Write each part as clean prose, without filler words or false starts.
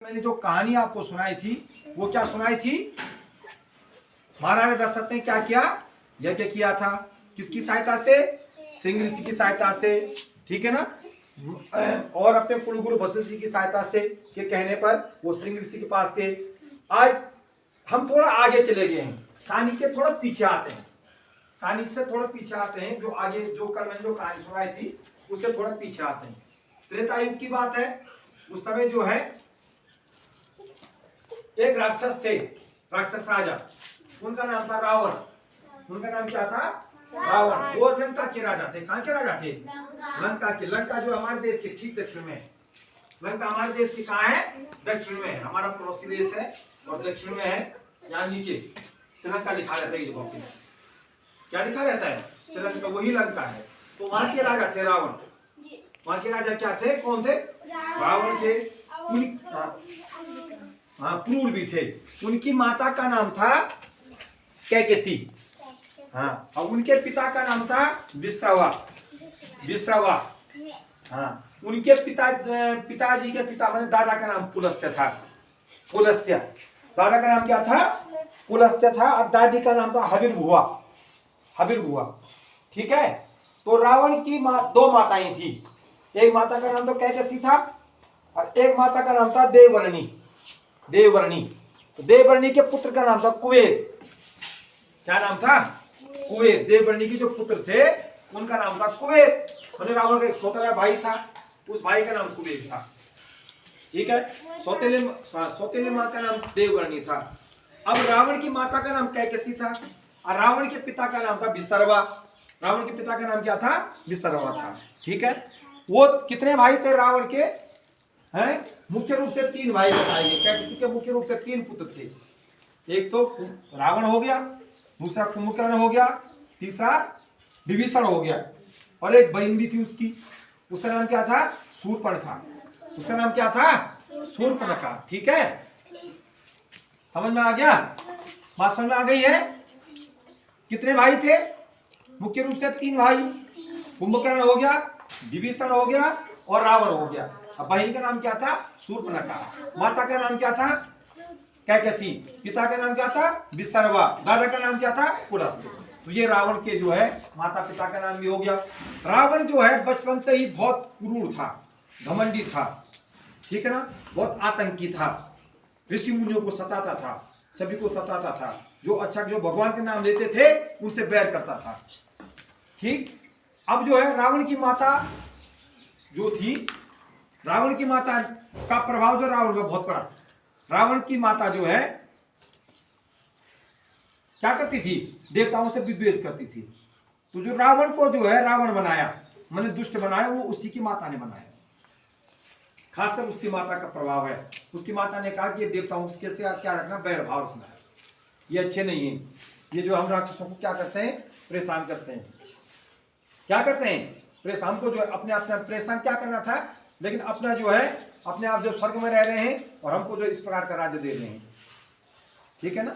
मैंने जो कहानी आपको सुनाई थी वो क्या सुनाई थी? महाराजा दशरथ ने क्या किया? यज्ञ किया था। किसकी सहायता से? सिंह ऋषि की सहायता से, ठीक है ना। और अपने कुलगुरु वशिष्ठ जी की सहायता से के कहने पर वो सिंह ऋषि के पास गए। आज हम थोड़ा आगे चले गए हैं, कहानी के थोड़ा पीछे आते हैं, कहानी से थोड़ा पीछे आते हैं। जो आगे जो कल मैंने जो कहानी सुनाई थी उससे थोड़ा पीछे आते हैं। त्रेता युग की बात है। उस समय जो है एक राक्षस थे, राक्षस राजा, उनका नाम था रावण। उनका नाम क्या था? रावण। वो लंका के राजा थे। कहाँ के राजा थे? लंका के। लंका जो हमारे देश के ठीक दक्षिण में है। लंका हमारे देश की कहाँ है? दक्षिण में है। हमारा पड़ोसी देश है और दक्षिण में है। यहाँ नीचे श्रीलंका लिखा रहता है। ये कॉपी में क्या लिखा रहता है? श्रीलंका, वही लंका है। तो वहां के राजा थे रावण। वहां के राजा क्या थे? कौन थे? रावण थे। हाँ, क्रूर भी थे। उनकी माता का नाम था कैकेसी। हाँ, और उनके पिता का नाम था विश्रवा। विश्रवा। हाँ, उनके पिताजी के पिता माने दादा का नाम पुलस्त्य था। पुलस्त्य। दादा का नाम क्या था? पुलस्त्य था। और दादी का नाम था हविर्भुआ। हविर्भुआ, ठीक है। तो रावण की दो माताएं थी। एक माता का नाम तो कैकेसी था और एक माता का नाम था देववर्णी। देववर्णी। तो देववर्णी के पुत्र का नाम था कुबेर। क्या नाम था? कुबेर। देववर्णी के जो पुत्र थे उनका नाम था कुबेर। मैंने रावण का एक सौतेला भाई था, उस भाई का नाम कुबेर था, ठीक है। सौतेले माँ का नाम देववर्णी था। अब रावण की माता का नाम कैकेसी था और रावण के पिता का नाम था विश्रवा। रावण के पिता का नाम क्या था? विश्रवा था, ठीक है। वो कितने भाई थे रावण के? हैं, मुख्य रूप से तीन भाई बताए गए। कैकेसी के मुख्य रूप से तीन पुत्र थे। एक तो रावण हो गया, दूसरा कुंभकर्ण हो गया, तीसरा विभीषण हो गया, और एक बहन भी थी उसकी। उसका नाम क्या था? शूर्पणखा। उसका नाम क्या था? शूर्पणखा, ठीक है। समझ में आ गया? बात समझ में आ गई है? कितने भाई थे? मुख्य रूप से तीन भाई। कुंभकर्ण हो गया, विभीषण हो गया और रावण हो गया। अब बहन का नाम क्या था? शूर्पणखा। माता का नाम क्या था? कैकेसी। पिता का नाम क्या था? विश्रवा। दादा का नाम क्या था? पुलस्त्य। तो ये रावण के जो है माता पिता का नाम भी हो गया। रावण जो है बचपन से ही बहुत क्रूर था, घमंडी था, ठीक है ना। बहुत आतंकी था, ऋषि मुनियों को सताता था, सभी को सताता था। जो अच्छा जो भगवान के नाम लेते थे उनसे बैर करता था, ठीक। अब जो है रावण की माता जो थी, रावण की माता का प्रभाव जो रावण का बहुत पड़ा। रावण की माता जो है क्या करती थी? देवताओं से विद्वेष करती थी। तो जो रावण को जो है रावण बनाया, मैंने दुष्ट बनाया, वो उसी की माता ने बनाया। खासकर उसकी माता का प्रभाव है। उसकी माता ने कहा कि ये देवताओं से क्या रखना? बैर भाव रखना है, ये अच्छे नहीं है। ये जो हम राक्षसों को क्या करते हैं? परेशान करते हैं। क्या करते हैं? परेशान। हमको जो अपने अपना परेशान क्या करना था, लेकिन अपना जो है अपने आप जो स्वर्ग में रह रहे हैं और हमको जो इस प्रकार का राज्य दे रहे हैं, ठीक है ना।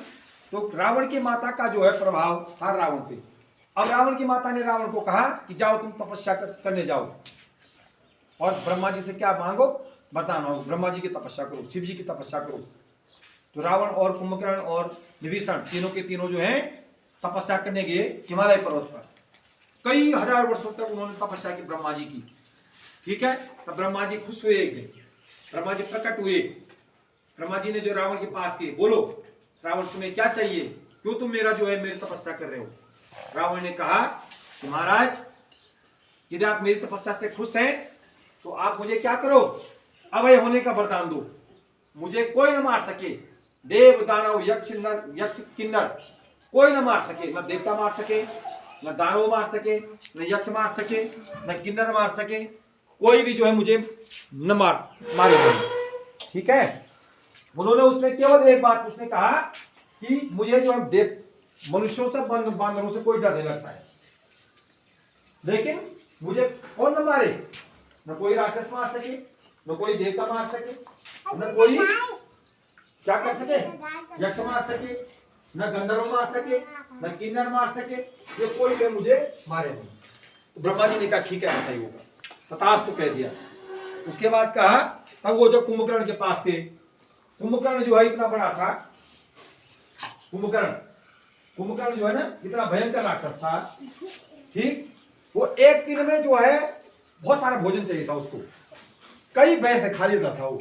तो रावण की माता का जो है प्रभाव था रावण पे। अब रावण की माता ने रावण को कहा कि जाओ तुम तपस्या करने जाओ और ब्रह्मा जी से क्या मांगो? वरदान मांगो। ब्रह्मा जी की तपस्या करो, शिव जी की तपस्या करो। तो रावण और कुंभकर्ण और विभीषण तीनों के तीनों जो हैं तपस्या करने गए हिमालय पर्वत पर। कई हजार वर्षों तक उन्होंने तपस्या की ब्रह्मा जी की, ठीक है। तब ब्रह्मा जी खुश हुए, ब्रह्मा जी प्रकट हुए। ब्रह्मा जी ने जो रावण के पास गए, बोलो रावण तुम्हें क्या चाहिए? क्यों तुम मेरा जो है मेरी तपस्या कर रहे हो? रावण ने कहा कि महाराज यदि आप मेरी तपस्या से खुश हैं तो आप मुझे क्या करो? अभय होने का वरदान दो। मुझे कोई न मार सके, देव दानव यक्ष किन्नर कोई न मार सके। न देवता मार सके, न दानव मार सके, न यक्ष मार सके, न किन्नर मार सके। कोई भी जो है मुझे न मारे, ठीक है। उन्होंने उसमें केवल एक बात उसने कहा कि मुझे जो है देव मनुष्यों से बांदरों से कोई डर नहीं लगता है, लेकिन मुझे कौन न मारे? न कोई राक्षस मार सके, न कोई देवता मार सके, न कोई क्या कर सके? यक्ष मार सके, न गंधर्व मार सके, न किन्नर मार सके। ये कोई भी मुझे मारे नहीं। तो ब्रह्मा जी ने कहा ठीक है ऐसा ही होगा, तथास्तु कह दिया। उसके बाद कहा, तब वो जो कुंभकर्ण के पास गए कुंभकर्ण जो है इतना बड़ा था, कुंभकर्ण जो है ना इतना भयंकर राक्षस था, ठीक। वो एक दिन में जो है बहुत सारा भोजन चाहिए था उसको, कई भैंसे खा लेता था वो।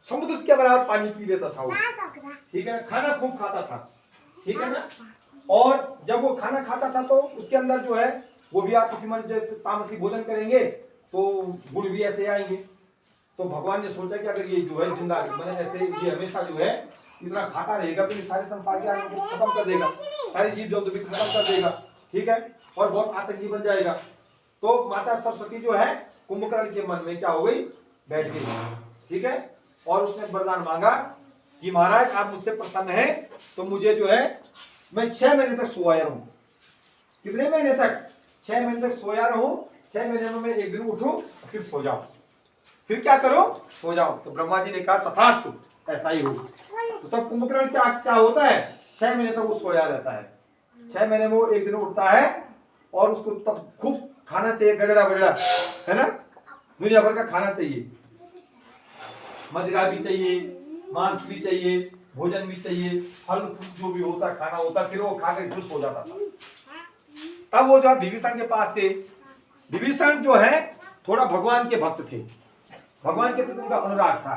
समुद्र के बराबर पानी पी लेता था वो, ठीक है। खाना खूब खाता था, ठीक है ना। और जब वो खाना खाता था तो उसके अंदर जो है वो भी आप जैसे तामसी भोजन करेंगे तो गुण भी ऐसे आएंगे। तो भगवान ने सोचा कि अगर ये जो है जिंदा मैंने ऐसे ये हमेशा जो है इतना खाता रहेगा तो ये सारे संसार के आनंद को खत्म कर देगा, सारी जीव जंतु भी खत्म कर देगा, ठीक है, और बहुत आतंकी बन जाएगा। तो माता सरस्वती जो है कुंभकर्ण के मन में क्या हो गई, बैठ गई, ठीक है। और उसने वरदान मांगा कि महाराज आप मुझसे प्रसन्न हैं तो मुझे जो है मैं 6 महीने तक सोया रहूं। कितने महीने तक? 6 महीने तक सोया रहूं। 6 महीने में मैं एक दिन उठूं फिर सो जाऊं, फिर क्या करो, सो जाओ। तो ब्रह्मा जी ने कहा तथास्तु, ऐसा ही हो। तो तब कुंभकर्ण क्या क्या होता है, 6 महीने तक वो सोया रहता है। 6 महीने में वो एक दिन उठता है और उसको तब खूब खाना चाहिए, गजड़ा बजड़ा, है ना, दुनिया भर का खाना चाहिए, मदिरा भी चाहिए, मांस भी चाहिए, भोजन भी चाहिए, फल जो भी होता खाना होता, फिर वो खाकर खुश हो जाता था। तब वो जो है विभीषण के पास गए। विभीषण जो है थोड़ा भगवान के भक्त थे, भगवान के प्रति उनका अनुराग था।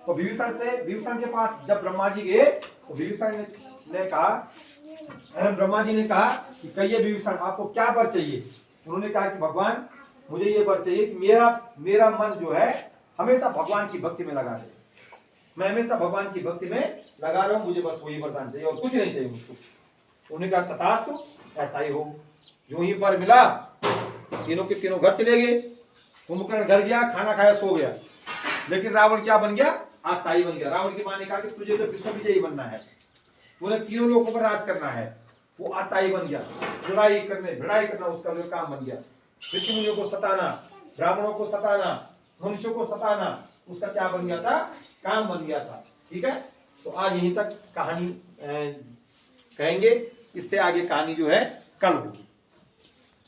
तो विभीषण के पास जब ब्रह्मा जी गए तो विभीषण ने कहा, ब्रह्मा जी ने कहा कि कहिए विभीषण आपको क्या वर चाहिए। उन्होंने कहा कि भगवान मुझे ये वर चाहिए कि मेरा मन जो है हमेशा भगवान की भक्ति में लगा रहे, मैं हमेशा भगवान की भक्ति में लगा रहा हूं, मुझे बस वही वरदान चाहिए और कुछ नहीं चाहिए मुझको। उन्होंने कहा तथास्तु, ऐसा ही हो। जो ही वर मिला तीनों के तीनों घर चले गए। कुंभकर्ण घर गया, खाना खाया, सो गया। लेकिन रावण क्या बन गया, आताई बन गया। रावण की मां ने कहा कि तुझे तो विश्व विजयी बनना है, तूने तीनों लोगों पर राज करना है। वो आताई बन गया, भिड़ाई करना उसका जो काम बन गया। ऋषि मुनियों को सताना, ब्राह्मणों को सताना, मनुष्यों को सताना, उसका क्या बन गया था, काम बन गया था, ठीक है। तो आज यहीं तक कहानी कहेंगे, इससे आगे कहानी जो है कल होगी।